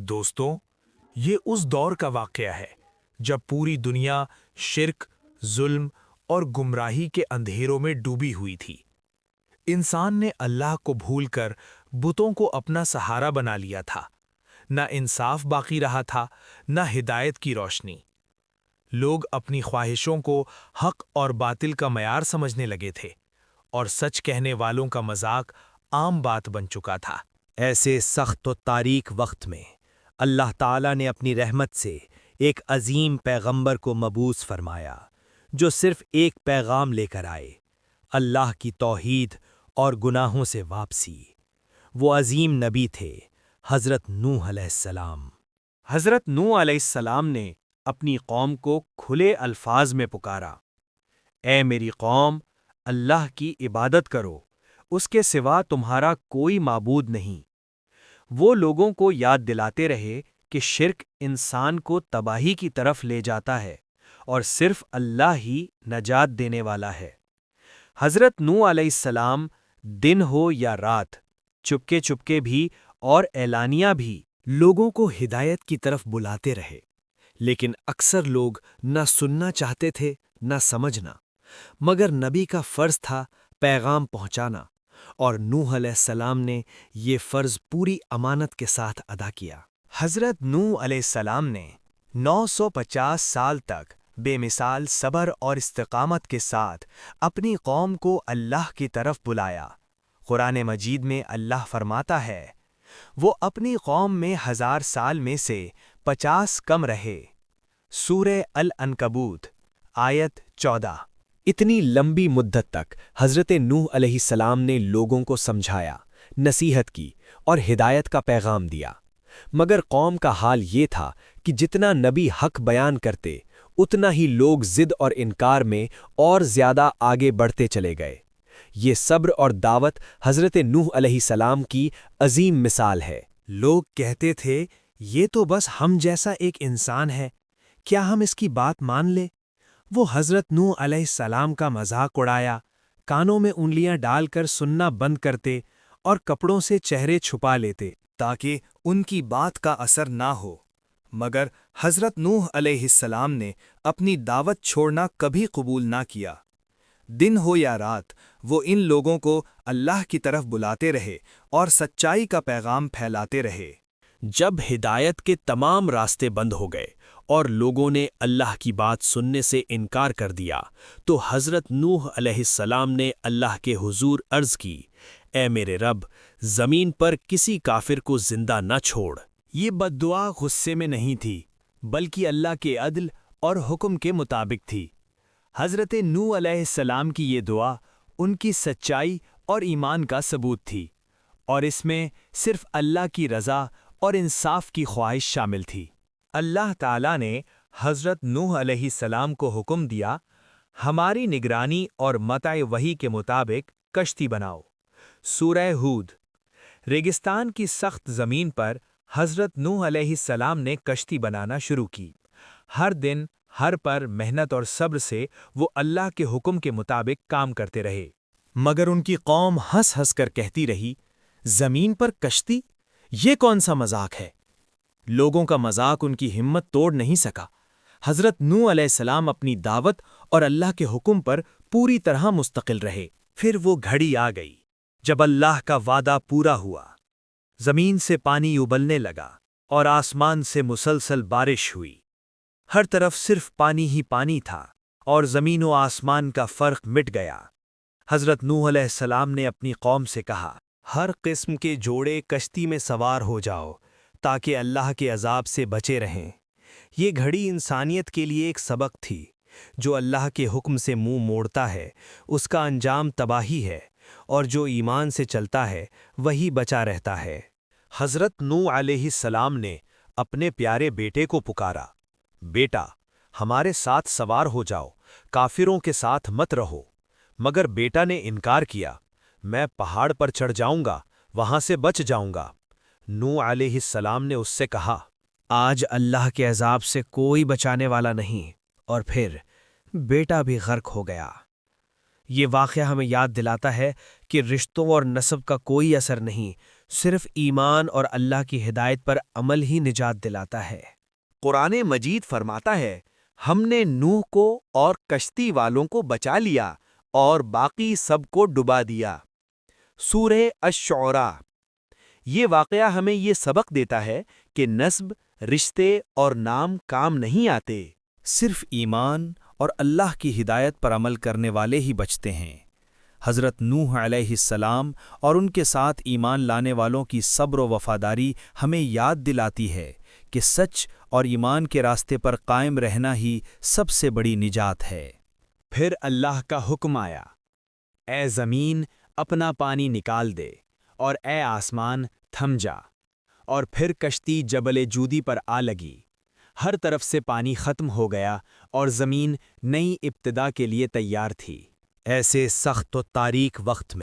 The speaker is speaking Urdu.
دوستوں، یہ اس دور کا واقعہ ہے جب پوری دنیا شرک، ظلم اور گمراہی کے اندھیروں میں ڈوبی ہوئی تھی۔ انسان نے اللہ کو بھول کر بتوں کو اپنا سہارا بنا لیا تھا۔ نہ انصاف باقی رہا تھا، نہ ہدایت کی روشنی۔ لوگ اپنی خواہشوں کو حق اور باطل کا معیار سمجھنے لگے تھے، اور سچ کہنے والوں کا مذاق عام بات بن چکا تھا۔ ایسے سخت و تاریک وقت میں اللہ تعالیٰ نے اپنی رحمت سے ایک عظیم پیغمبر کو مبعوث فرمایا، جو صرف ایک پیغام لے کر آئے: اللہ کی توحید اور گناہوں سے واپسی۔ وہ عظیم نبی تھے، حضرت نوح علیہ السلام۔ حضرت نوح علیہ السلام نے اپنی قوم کو کھلے الفاظ میں پکارا: اے میری قوم، اللہ کی عبادت کرو، اس کے سوا تمہارا کوئی معبود نہیں۔ وہ لوگوں کو یاد دلاتے رہے کہ شرک انسان کو تباہی کی طرف لے جاتا ہے، اور صرف اللہ ہی نجات دینے والا ہے۔ حضرت نوح علیہ السلام دن ہو یا رات، چپکے چپکے بھی اور اعلانیہ بھی لوگوں کو ہدایت کی طرف بلاتے رہے، لیکن اکثر لوگ نہ سننا چاہتے تھے نہ سمجھنا۔ مگر نبی کا فرض تھا پیغام پہنچانا، اور نوح علیہ السلام نے یہ فرض پوری امانت کے ساتھ ادا کیا۔ حضرت نوح علیہ السلام نے 950 سال تک بے مثال صبر اور استقامت کے ساتھ اپنی قوم کو اللہ کی طرف بلایا۔ قرآن مجید میں اللہ فرماتا ہے: وہ اپنی قوم میں 1000 سال میں سے 50 کم رہے۔ سورہ العنکبوت، آیت 14۔ اتنی لمبی مدت تک حضرت نوح علیہ السلام نے لوگوں کو سمجھایا، نصیحت کی اور ہدایت کا پیغام دیا، مگر قوم کا حال یہ تھا کہ جتنا نبی حق بیان کرتے، اتنا ہی لوگ ضد اور انکار میں اور زیادہ آگے بڑھتے چلے گئے۔ یہ صبر اور دعوت حضرت نوح علیہ السلام کی عظیم مثال ہے۔ لوگ کہتے تھے، یہ تو بس ہم جیسا ایک انسان ہے، کیا ہم اس کی بات مان لیں؟ وہ حضرت نوح علیہ السلام کا مذاق اڑایا، کانوں میں انگلیاں ڈال کر سننا بند کرتے اور کپڑوں سے چہرے چھپا لیتے تاکہ ان کی بات کا اثر نہ ہو۔ مگر حضرت نوح علیہ السلام نے اپنی دعوت چھوڑنا کبھی قبول نہ کیا۔ دن ہو یا رات، وہ ان لوگوں کو اللہ کی طرف بلاتے رہے اور سچائی کا پیغام پھیلاتے رہے۔ جب ہدایت کے تمام راستے بند ہو گئے اور لوگوں نے اللہ کی بات سننے سے انکار کر دیا، تو حضرت نوح علیہ السلام نے اللہ کے حضور عرض کی: اے میرے رب، زمین پر کسی کافر کو زندہ نہ چھوڑ۔ یہ بد دعا غصے میں نہیں تھی، بلکہ اللہ کے عدل اور حکم کے مطابق تھی۔ حضرت نوح علیہ السلام کی یہ دعا ان کی سچائی اور ایمان کا ثبوت تھی، اور اس میں صرف اللہ کی رضا اور انصاف کی خواہش شامل تھی۔ اللہ تعالیٰ نے حضرت نوح علیہ السلام کو حکم دیا: ہماری نگرانی اور متع وحی کے مطابق کشتی بناؤ۔ سورہ ہود۔ ریگستان کی سخت زمین پر حضرت نوح علیہ السلام نے کشتی بنانا شروع کی۔ ہر دن ہر پر محنت اور صبر سے وہ اللہ کے حکم کے مطابق کام کرتے رہے۔ مگر ان کی قوم ہنس ہنس کر کہتی رہی، زمین پر کشتی؟ یہ کون سا مذاق ہے؟ لوگوں کا مذاق ان کی ہمت توڑ نہیں سکا۔ حضرت نوح علیہ السلام اپنی دعوت اور اللہ کے حکم پر پوری طرح مستقل رہے۔ پھر وہ گھڑی آ گئی جب اللہ کا وعدہ پورا ہوا۔ زمین سے پانی ابلنے لگا اور آسمان سے مسلسل بارش ہوئی۔ ہر طرف صرف پانی ہی پانی تھا، اور زمین و آسمان کا فرق مٹ گیا۔ حضرت نوح علیہ السلام نے اپنی قوم سے کہا، ہر قسم کے جوڑے کشتی میں سوار ہو جاؤ تاکہ اللہ کے عذاب سے بچے رہیں۔ یہ گھڑی انسانیت کے لیے ایک سبق تھی۔ جو اللہ کے حکم سے منہ موڑتا ہے، اس کا انجام تباہی ہے، اور جو ایمان سے چلتا ہے وہی بچا رہتا ہے۔ حضرت نوح علیہ السلام نے اپنے پیارے بیٹے کو پکارا، بیٹا، ہمارے ساتھ سوار ہو جاؤ، کافروں کے ساتھ مت رہو۔ مگر بیٹا نے انکار کیا، میں پہاڑ پر چڑھ جاؤں گا، وہاں سے بچ جاؤں گا۔ نوح علیہ السلام نے اس سے کہا، آج اللہ کے عذاب سے کوئی بچانے والا نہیں، اور پھر بیٹا بھی غرق ہو گیا۔ یہ واقعہ ہمیں یاد دلاتا ہے کہ رشتوں اور نسب کا کوئی اثر نہیں، صرف ایمان اور اللہ کی ہدایت پر عمل ہی نجات دلاتا ہے۔ قرآن مجید فرماتا ہے، ہم نے نوح کو اور کشتی والوں کو بچا لیا اور باقی سب کو ڈبا دیا۔ سورہ الشعراء۔ یہ واقعہ ہمیں یہ سبق دیتا ہے کہ نسب، رشتے اور نام کام نہیں آتے۔ صرف ایمان اور اللہ کی ہدایت پر عمل کرنے والے ہی بچتے ہیں۔ حضرت نوح علیہ السلام اور ان کے ساتھ ایمان لانے والوں کی صبر و وفاداری ہمیں یاد دلاتی ہے کہ سچ اور ایمان کے راستے پر قائم رہنا ہی سب سے بڑی نجات ہے۔ پھر اللہ کا حکم آیا، اے زمین اپنا پانی نکال دے، اور اے آسمان تھم جا۔ اور پھر کشتی جبل جودی پر آ لگی، ہر طرف سے پانی ختم ہو گیا اور زمین نئی ابتدا کے لیے تیار تھی۔ ایسے سخت و تاریک وقت میں